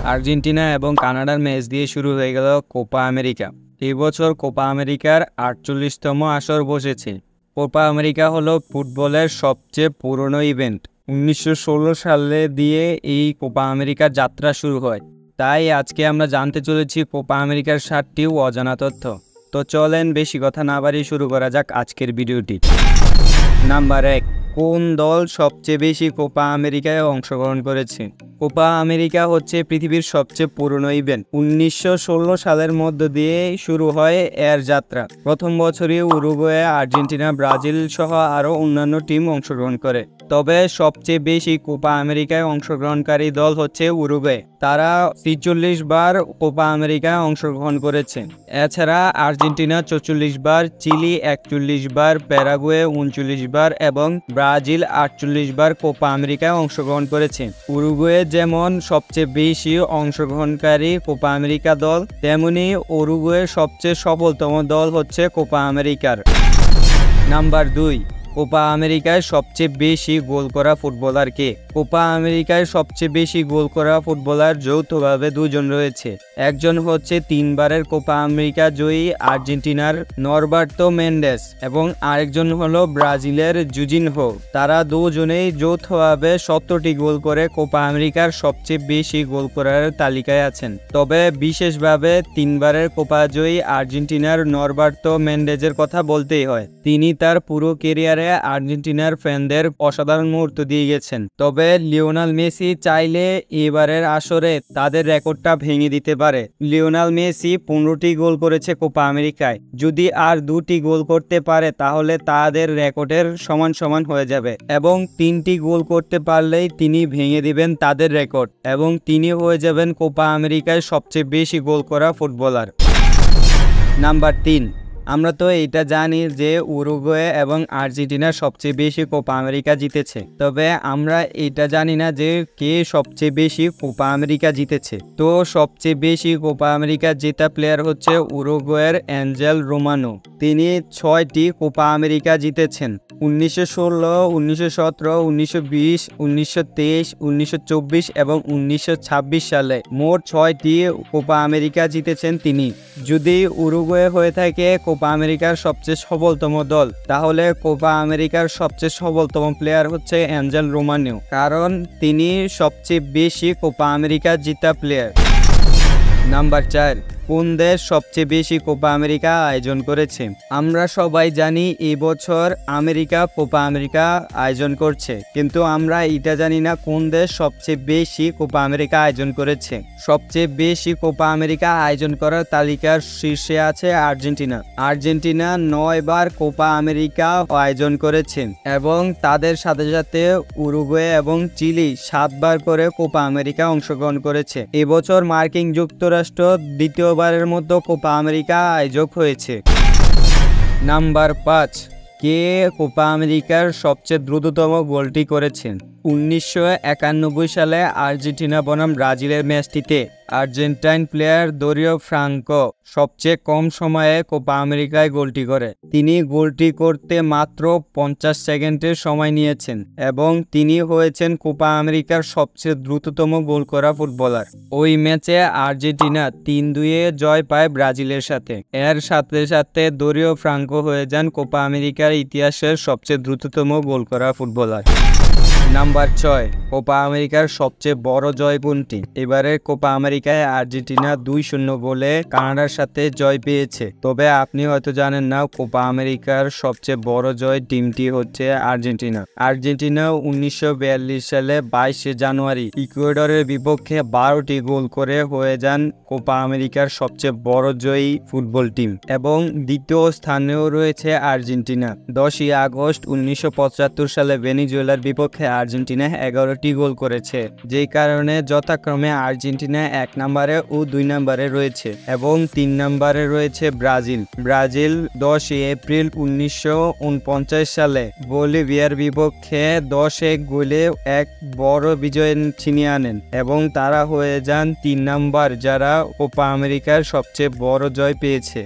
Argentina এবং কানাডার match দিয়ে শুরু হয়ে গেল কোপা আমেরিকা। এই বছর কোপা আমেরিকার 48তম আসর বসেছে। কোপা আমেরিকা হলো ফুটবলের সবচেয়ে পুরনো ইভেন্ট। 1916 সালে দিয়ে এই কোপা আমেরিকার যাত্রা শুরু হয়। তাই আজকে আমরা জানতে চলেছি কোপা আমেরিকার 7টি অজানা তথ্য। তো চলেন বেশি কথা না বাড়িয়ে শুরু করা যাক আজকের ভিডিওটি। নাম্বার 1, কোন দল সবচেয়ে বেশি কোপা আমেরিকায় অংশগ্রহণ করেছে? কোপা আমেরিকা হচ্ছে পৃথিবীর সবচেয়ে পুরনো ইভেন্ট। 1916 সালের মধ্য দিয়ে শুরু হয় এর যাত্রা। প্রথম বছরই উরুগুয়ে, আর্জেন্টিনা, ব্রাজিল সহ আরও অন্যান্য টিম অংশগ্রহণ করে। তবে সবচেয়ে বেশি কোপা আমেরিকায় অংশগ্রহণকারী দল হচ্ছে উরুগুয়ে। তারা 43 বার কোপা আমেরিকায় অংশগ্রহণ করেছে। এছাড়া আর্জেন্টিনা 44 বার, চিলি 41 বার, প্যারাগুয়ে 39 বার এবং ব্রাজিল 48 বার কোপা আমেরিকায় অংশগ্রহণ করেছে। উরুগুয়ে যেমন সবচেয়ে বেশি অংশগ্রহণকারী কোপা আমেরিকা দল, তেমনি উরুগুয়ের সবচেয়ে সফলতম দল হচ্ছে কোপা আমেরিকার। নাম্বার 2, কোপা আমেরিকায় সবচেয়ে বেশি গোল করা ফুটবলার কে? কোপা আমেরিকায় সবচেয়ে বেশি গোল করা ফুটবলার যৌথভাবে দুজন রয়েছে। একজন হচ্ছে 3 বারের কোপা আমেরিকা জয়ী আর্জেন্টিনার নরবার্তো মেন্ডেস এবং আরেকজন হলো ব্রাজিলের জুজিনহো। তারা দুজনেই যৌথভাবে 70টি গোল করে কোপা আমেরিকার সবচেয়ে বেশি গোল করার তালিকায় আছেন। তবে বিশেষভাবে 3 বারের কোপা জয়ী আর্জেন্টিনার নরবার্তো মেন্ডেজের কথা বলতেই হয়। তিনি তার পুরো ক্যারিয়ারে আর্জেন্টিনার ফ্যানদের অসাধারণ মুহূর্ত দিয়ে গেছেন। তবে লিওনেল মেসি চাইলে এবারের আসরে তাদের রেকর্ডটা ভেঙে দিতে পারে। লিওনেল মেসি 15টি গোল করেছে কোপা আমেরিকায়। যদি আর 2টি গোল করতে পারে তাহলে তাদের রেকর্ডের সমান হয়ে যাবে এবং 3টি গোল করতে পারলেই তিনি ভেঙে দিবেন তাদের রেকর্ড এবং তিনি হয়ে যাবেন কোপা আমেরিকায় সবচেয়ে বেশি গোল করা ফুটবলার। নাম্বার 3, আমরা তো এটা জানি যে উরুগুয়ে এবং আর্জেন্টিনা সবচেয়ে বেশি কোপা আমেরিকা জিতেছে। তবে আমরা এটা জানি না যে কে সবচেয়ে বেশি কোপা আমেরিকা জিতেছে। তো সবচেয়ে বেশি কোপা আমেরিকা জেতা প্লেয়ার হচ্ছে উরুগুয়ের অ্যাঞ্জেল রোমানো। তিনি 6টি কোপা আমেরিকা জিতেছেন। 1916, 1917, 1920, 1923, 1924 এবং 1926 সালে মোট 6টি কোপা আমেরিকা জিতেছেন তিনি। যদি উরুগুয়ে হয়ে থাকে কোপা আমেরিকার সবচেয়ে সফলতম দল, তাহলে কোপা আমেরিকার সবচেয়ে সফলতম প্লেয়ার হচ্ছে অ্যাঞ্জেল রোমানো, কারণ তিনি সবচেয়ে বেশি কোপা আমেরিকা জিতা প্লেয়ার। নাম্বার 4, কোন দেশ সবচেয়ে বেশি কোপা আমেরিকা আয়োজন করেছে? আমরা সবাই জানি এই বছর আমেরিকা কোপা আমেরিকা আয়োজন করছে, কিন্তু আমরা এটা জানি না কোন দেশ সবচেয়ে বেশি কোপা আমেরিকা আয়োজন করেছে। সবচেয়ে বেশি কোপা আমেরিকা আয়োজন করার তালিকার শীর্ষে আছে আর্জেন্টিনা। আর্জেন্টিনা 9 বার কোপা আমেরিকা আয়োজন করেছে এবং তাদের সাথে সাথে উরুগুয়ে এবং চিলি 7 বার করে কোপা আমেরিকা অংশগ্রহণ করেছে। এবছর মার্কিন যুক্তরাষ্ট্র দ্বিতীয়বারের মতো কোপা আমেরিকা আয়োজক হয়েছে। নাম্বার 5, কে কোপা আমেরিকার সবচেয়ে দ্রুততম গোলটি করেছেন? 1991 সালে আর্জেন্টিনা বনাম ব্রাজিলের ম্যাচটিতে আর্জেন্টাইন প্লেয়ার দরিও ফ্রাঙ্কো সবচেয়ে কম সময়ে কোপা আমেরিকায় গোলটি করে। তিনি গোলটি করতে মাত্র 50 সেকেন্ডের সময় নিয়েছেন এবং তিনি হয়েছেন কোপা আমেরিকার সবচেয়ে দ্রুততম গোল করা ফুটবলার। ওই ম্যাচে আর্জেন্টিনা 3-2 জয় পায় ব্রাজিলের সাথে। এর সাথে সাথে দরিও ফ্রাঙ্কো হয়ে যান কোপা আমেরিকার ইতিহাসের সবচেয়ে দ্রুততম গোল করা ফুটবলার। নাম্বার 6, কোপা আমেরিকার সবচেয়ে বড় জয় কোনটি? এবারে কোপা আমেরিকায় আর্জেন্টিনা 2-0 গোলে কানাডার সাথে জয় পেয়েছে। তবে আপনি হয়তো জানেন না কোপা আমেরিকার সবচেয়ে বড় জয় টিমটি হচ্ছে আর্জেন্টিনা। আর্জেন্টিনা 1942 সালে 22 জানুয়ারি ইকুয়েডরের বিপক্ষে 12টি গোল করে হয়ে যান কোপা আমেরিকার সবচেয়ে বড় জয়ী ফুটবল টিম এবং দ্বিতীয় স্থানেও রয়েছে আর্জেন্টিনা। 10 আগস্ট 1975 সালে ভেনেজুয়েলার বিপক্ষে আর্জেন্টিনা 11টি গোল করেছে, যেই কারণে যথাক্রমে আর্জেন্টিনা 1 নম্বরে ও 2 নম্বরে রয়েছে এবং 3 নম্বরে রয়েছে ব্রাজিল। ব্রাজিল 10 এপ্রিল 1949 সালে বলিভিয়ার বিপক্ষে 10-1 গোলে এক বড় বিজয় ছিনিয়ে আনেন এবং তারা হয়ে যান 3 নম্বর যারা কোপা আমেরিকার সবচেয়ে বড় জয় পেয়েছে।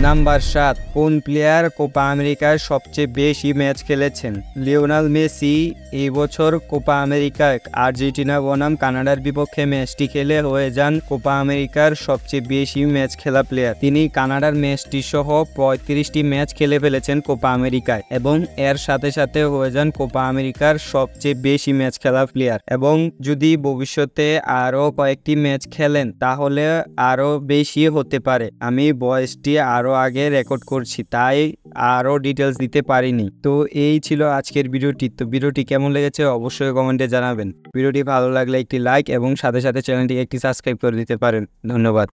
নাম্বার 7, কোন প্লেয়ার কোপা আমেরিকায় সবচেয়ে বেশি ম্যাচ খেলেছেন? লিওনেল মেসি এই বছর কোপা আমেরিকায় আর্জেন্টিনা বনাম কানাডার বিপক্ষে ম্যাচটি খেলে হয়ে যান কোপা আমেরিকার সবচেয়ে বেশি ম্যাচ খেলা প্লেয়ার। তিনি কানাডার ম্যাচটি সহ 35টি ম্যাচ খেলে ফেলেছেন কোপা আমেরিকায় এবং এর সাথে সাথে হয়ে যান কোপা আমেরিকার সবচেয়ে বেশি ম্যাচ খেলা প্লেয়ার। এবং যদি ভবিষ্যতে আরও কয়েকটি ম্যাচ খেলেন তাহলে আরও বেশি হতে পারে। আমি বয়সটি আরও আগে রেকর্ড করছি, তাই আরও ডিটেলস দিতে পারিনি। তো এই ছিল আজকের ভিডিওটি। তো ভিডিওটি কেমন লেগেছে অবশ্যই কমেন্টে জানাবেন। ভিডিওটি ভালো লাগলে একটি লাইক এবং সাথে সাথে চ্যানেলটিকে একটি সাবস্ক্রাইব করে দিতে পারেন। ধন্যবাদ।